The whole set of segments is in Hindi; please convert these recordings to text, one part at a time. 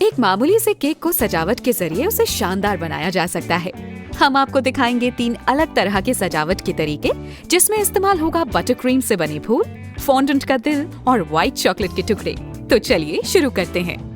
एक मामूली से केक को सजावट के जरिए उसे शानदार बनाया जा सकता है। हम आपको दिखाएंगे 3 अलग तरह के सजावट के तरीके, जिसमें इस्तेमाल होगा बटर क्रीम से बने फूल, फॉन्डेंट का दिल और व्हाइट चॉकलेट के टुकड़े। तो चलिए शुरू करते हैं।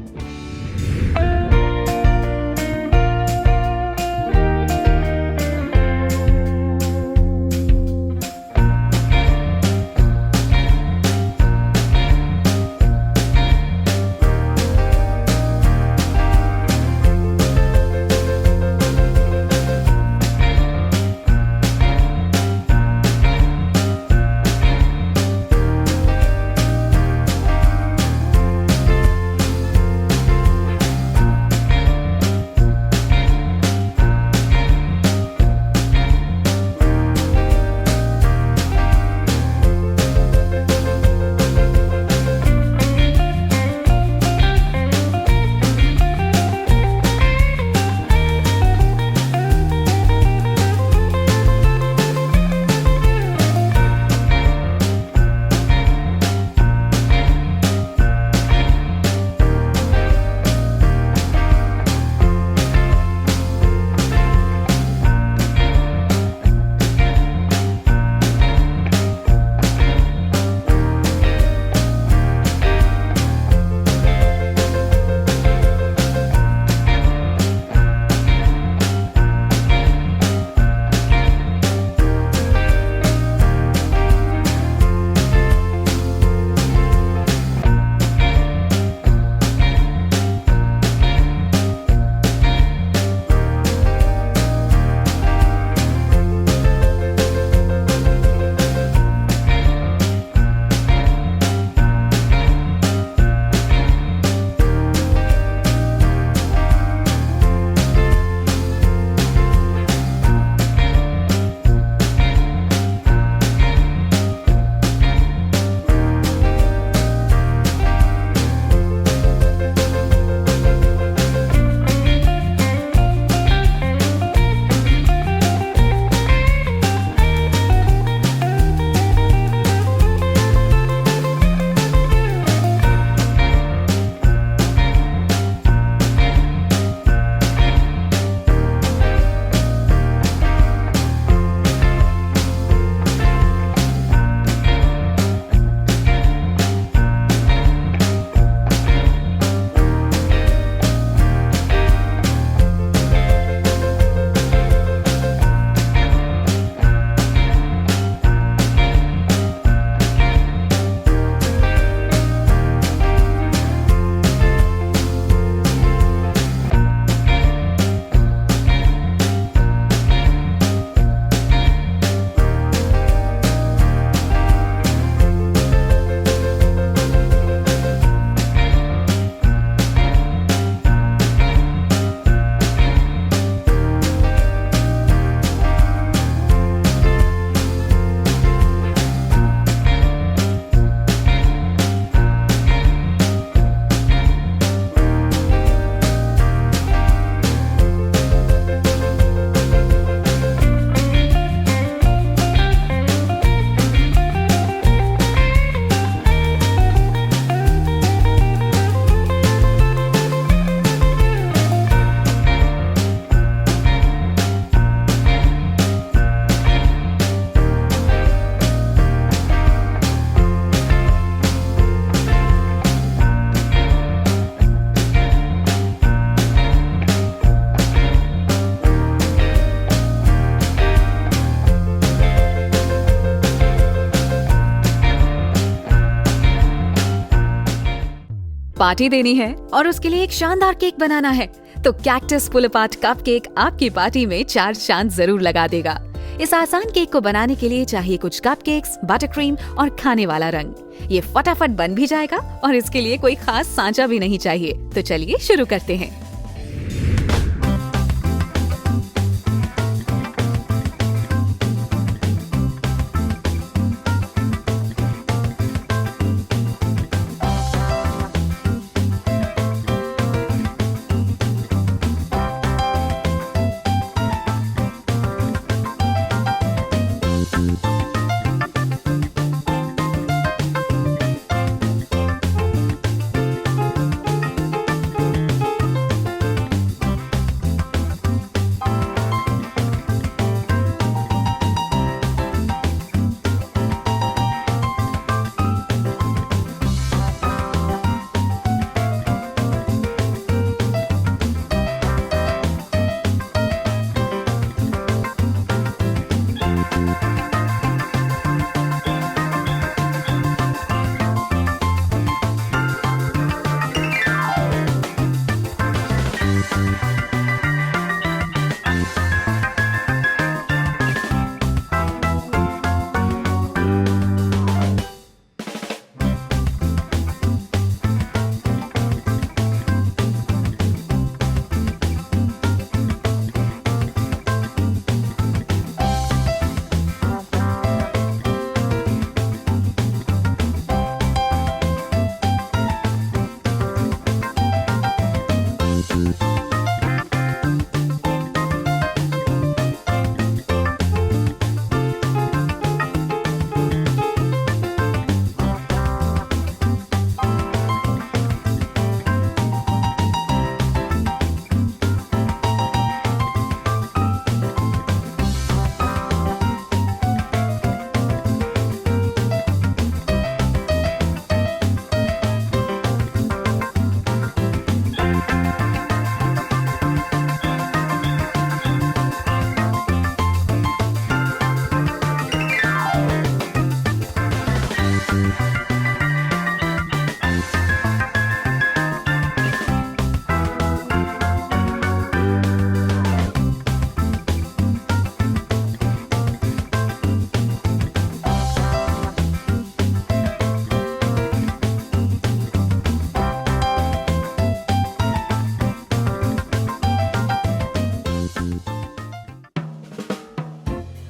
पार्टी देनी है और उसके लिए एक शानदार केक बनाना है तो कैक्टस पुल अपार्ट कपकेक आपकी पार्टी में 4 चांद जरूर लगा देगा। इस आसान केक को बनाने के लिए चाहिए कुछ कपकेक्स, बटर क्रीम और खाने वाला रंग। ये फटाफट बन भी जाएगा और इसके लिए कोई खास सांचा भी नहीं चाहिए। तो चलिए शुरू करते हैं।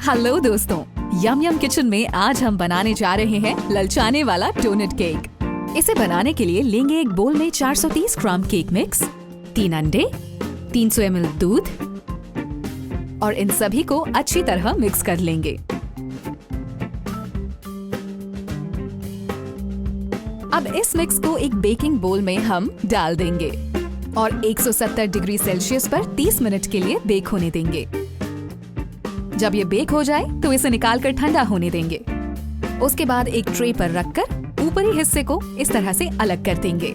हेलो दोस्तों, यम यम किचन में आज हम बनाने जा रहे हैं ललचाने वाला डोनट केक। इसे बनाने के लिए लेंगे एक बोल में 430 ग्राम केक मिक्स, 3 अंडे, 300 ml दूध और इन सभी को अच्छी तरह मिक्स कर लेंगे। अब इस मिक्स को एक बेकिंग बोल में हम डाल देंगे और 170 डिग्री सेल्सियस पर 30 मिनट के लिए बेक होने देंगे। जब ये बेक हो जाए तो इसे निकालकर ठंडा होने देंगे। उसके बाद एक ट्रे पर रखकर ऊपरी हिस्से को इस तरह से अलग कर देंगे।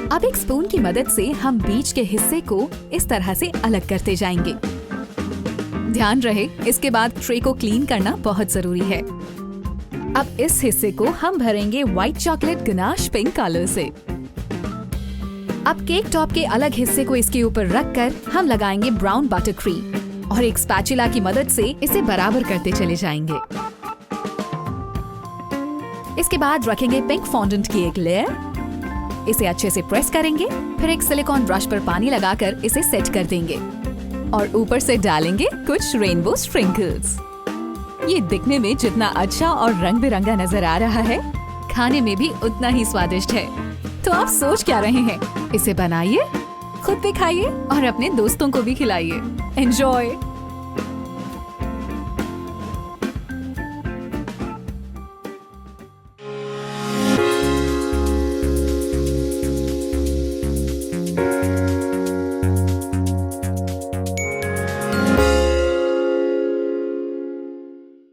अब एक स्पून की मदद से हम बीच के हिस्से को इस तरह से अलग करते जाएंगे। ध्यान रहे, इसके बाद ट्रे को क्लीन करना बहुत जरूरी है। अब इस हिस्से को हम भरेंगे white chocolate ganache pink colour से। अब केक टॉप के अलग हिस्से को इसके ऊपर रखकर हम लगाएंगे ब्राउन बटर क्रीम और एक स्पैचुला की मदद से इसे बराबर करते चले जाएंगे। इसके बाद रखेंगे पिंक फॉन्डेंट की एक लेयर। इसे अच्छे से प्रेस करेंगे, फिर एक सिलिकॉन ब्रश पर पानी लगाकर इसे सेट कर देंगे और ऊपर से डालेंगे कुछ रेनबो स्प्रिंकल्स। ये दिखने में जितना अच्छा और रंग बिरंगा नजर आ रहा है, खाने में भी उतना ही स्वादिष्ट है। तो आप सोच क्या रहे हैं? इसे बनाइए, खुद भी खाइए और अपने दोस्तों को भी खिलाइए। एंजॉय!